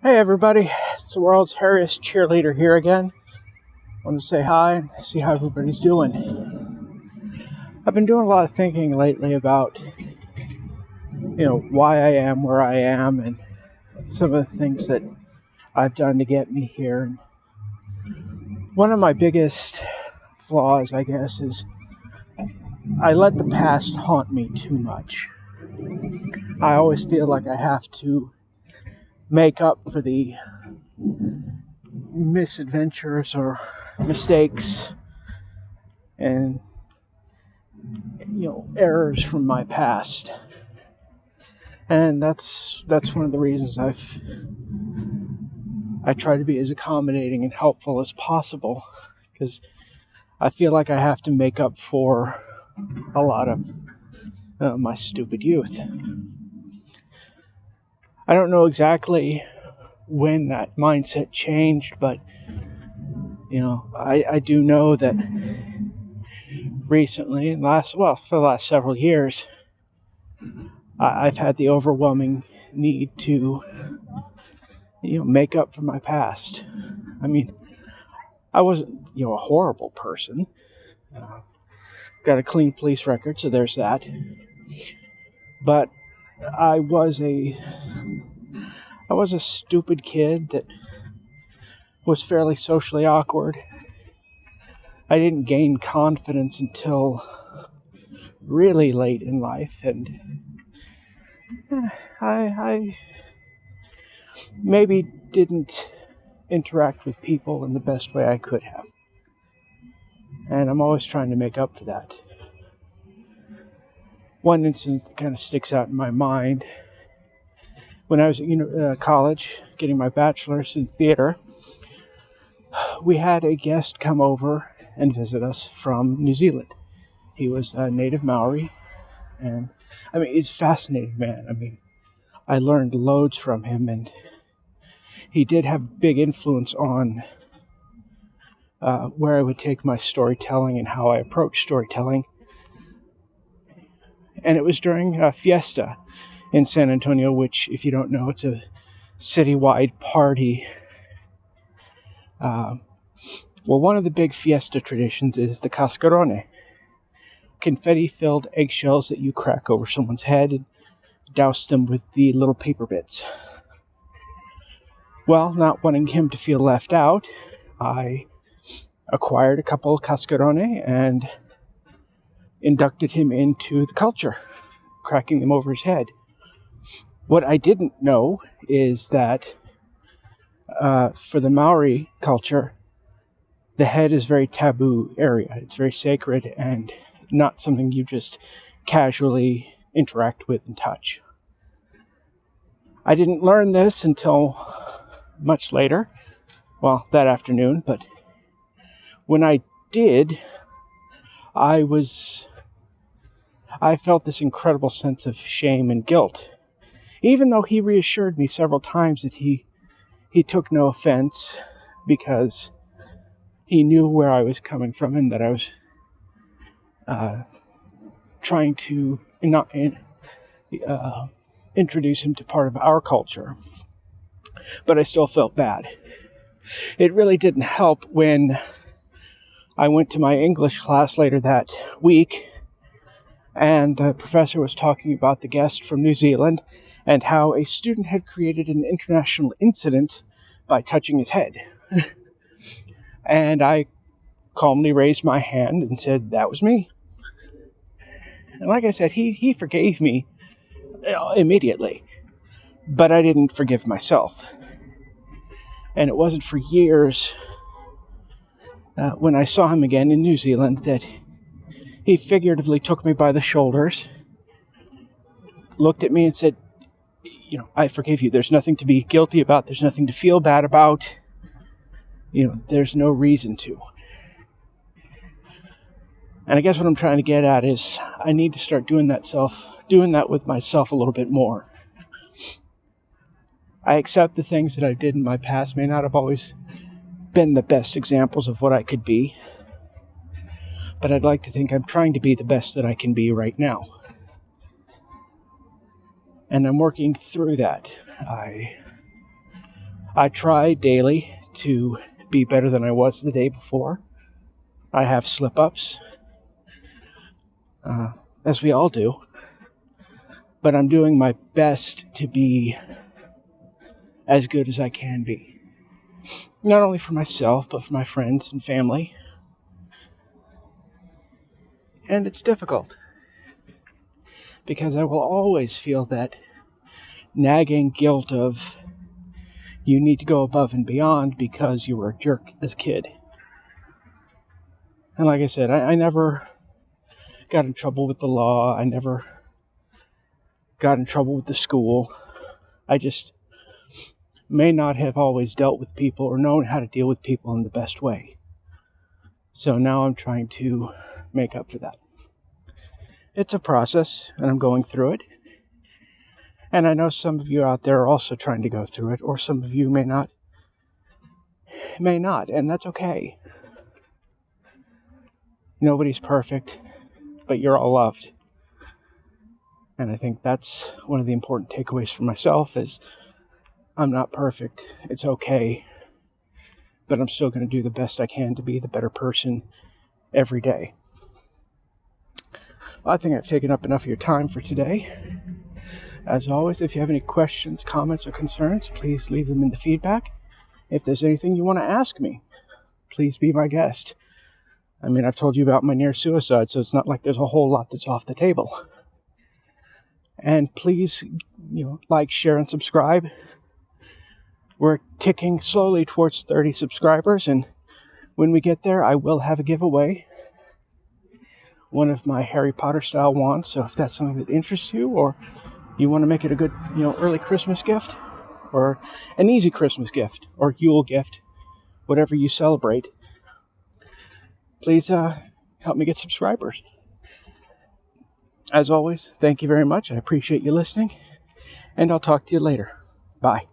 Hey everybody, it's the world's hairiest cheerleader here again. Want to say hi and see how everybody's doing. I've been doing a lot of thinking lately about, why I am where I am and some of the things that I've done to get me here. And one of my biggest flaws, I guess, is I let the past haunt me too much. I always feel like I have to make up for the misadventures or mistakes and errors from my past, and that's one of the reasons I try to be as accommodating and helpful as possible, because I feel like I have to make up for a lot of my stupid youth. I don't know exactly when that mindset changed, but I do know that recently, for the last several years, I've had the overwhelming need to make up for my past. I mean, I wasn't a horrible person. Got a clean police record, so there's that. But I was a stupid kid that was fairly socially awkward. I didn't gain confidence until really late in life, and I maybe didn't interact with people in the best way I could have. And I'm always trying to make up for that. One incident that kind of sticks out in my mind: when I was at college, getting my bachelor's in theater, we had a guest come over and visit us from New Zealand. He was a native Maori, and he's a fascinating man. I learned loads from him, and he did have a big influence on where I would take my storytelling and how I approach storytelling. And it was during a fiesta in San Antonio, which, if you don't know, it's a citywide party. One of the big fiesta traditions is the cascarone, confetti-filled eggshells that you crack over someone's head and douse them with the little paper bits. Well, not wanting him to feel left out, I acquired a couple of cascarone and inducted him into the culture, cracking them over his head. What I didn't know is that for the Maori culture, the head is a very taboo area. It's very sacred and not something you just casually interact with and touch. I didn't learn this until much later, that afternoon, but when I did, I felt this incredible sense of shame and guilt, even though he reassured me several times that he took no offense because he knew where I was coming from and that I was trying to introduce him to part of our culture. But I still felt bad. It really didn't help when I went to my English class later that week, and the professor was talking about the guest from New Zealand and how a student had created an international incident by touching his head. And I calmly raised my hand and said, that was me. And like I said, he forgave me immediately, but I didn't forgive myself. And it wasn't for years, when I saw him again in New Zealand, that he figuratively took me by the shoulders, looked at me and said, I forgive you. There's nothing to be guilty about. There's nothing to feel bad about. There's no reason to. And I guess what I'm trying to get at is I need to start doing that with myself a little bit more. I accept the things that I did in my past may not have always been the best examples of what I could be, but I'd like to think I'm trying to be the best that I can be right now. And I'm working through that. I try daily to be better than I was the day before. I have slip-ups, as we all do. But I'm doing my best to be as good as I can be. Not only for myself, but for my friends and family. And it's difficult, because I will always feel that nagging guilt of you need to go above and beyond because you were a jerk as a kid. And like I said, I never got in trouble with the law. I never got in trouble with the school. I just may not have always dealt with people or known how to deal with people in the best way. So now I'm trying to make up for that. It's a process, and I'm going through it. And I know some of you out there are also trying to go through it, or some of you may not, and that's okay. Nobody's perfect, but you're all loved. And I think that's one of the important takeaways for myself is I'm not perfect. It's okay. But I'm still going to do the best I can to be the better person every day. Well, I think I've taken up enough of your time for today. As always, if you have any questions, comments, or concerns, please leave them in the feedback. If there's anything you want to ask me, please be my guest. I mean, I've told you about my near suicide, so it's not like there's a whole lot that's off the table. And please, like, share, and subscribe. We're ticking slowly towards 30 subscribers, and when we get there, I will have a giveaway. One of my Harry Potter style wands, so if that's something that interests you, or you want to make it a good, early Christmas gift, or an easy Christmas gift, or Yule gift, whatever you celebrate, please help me get subscribers. As always, thank you very much. I appreciate you listening, and I'll talk to you later. Bye.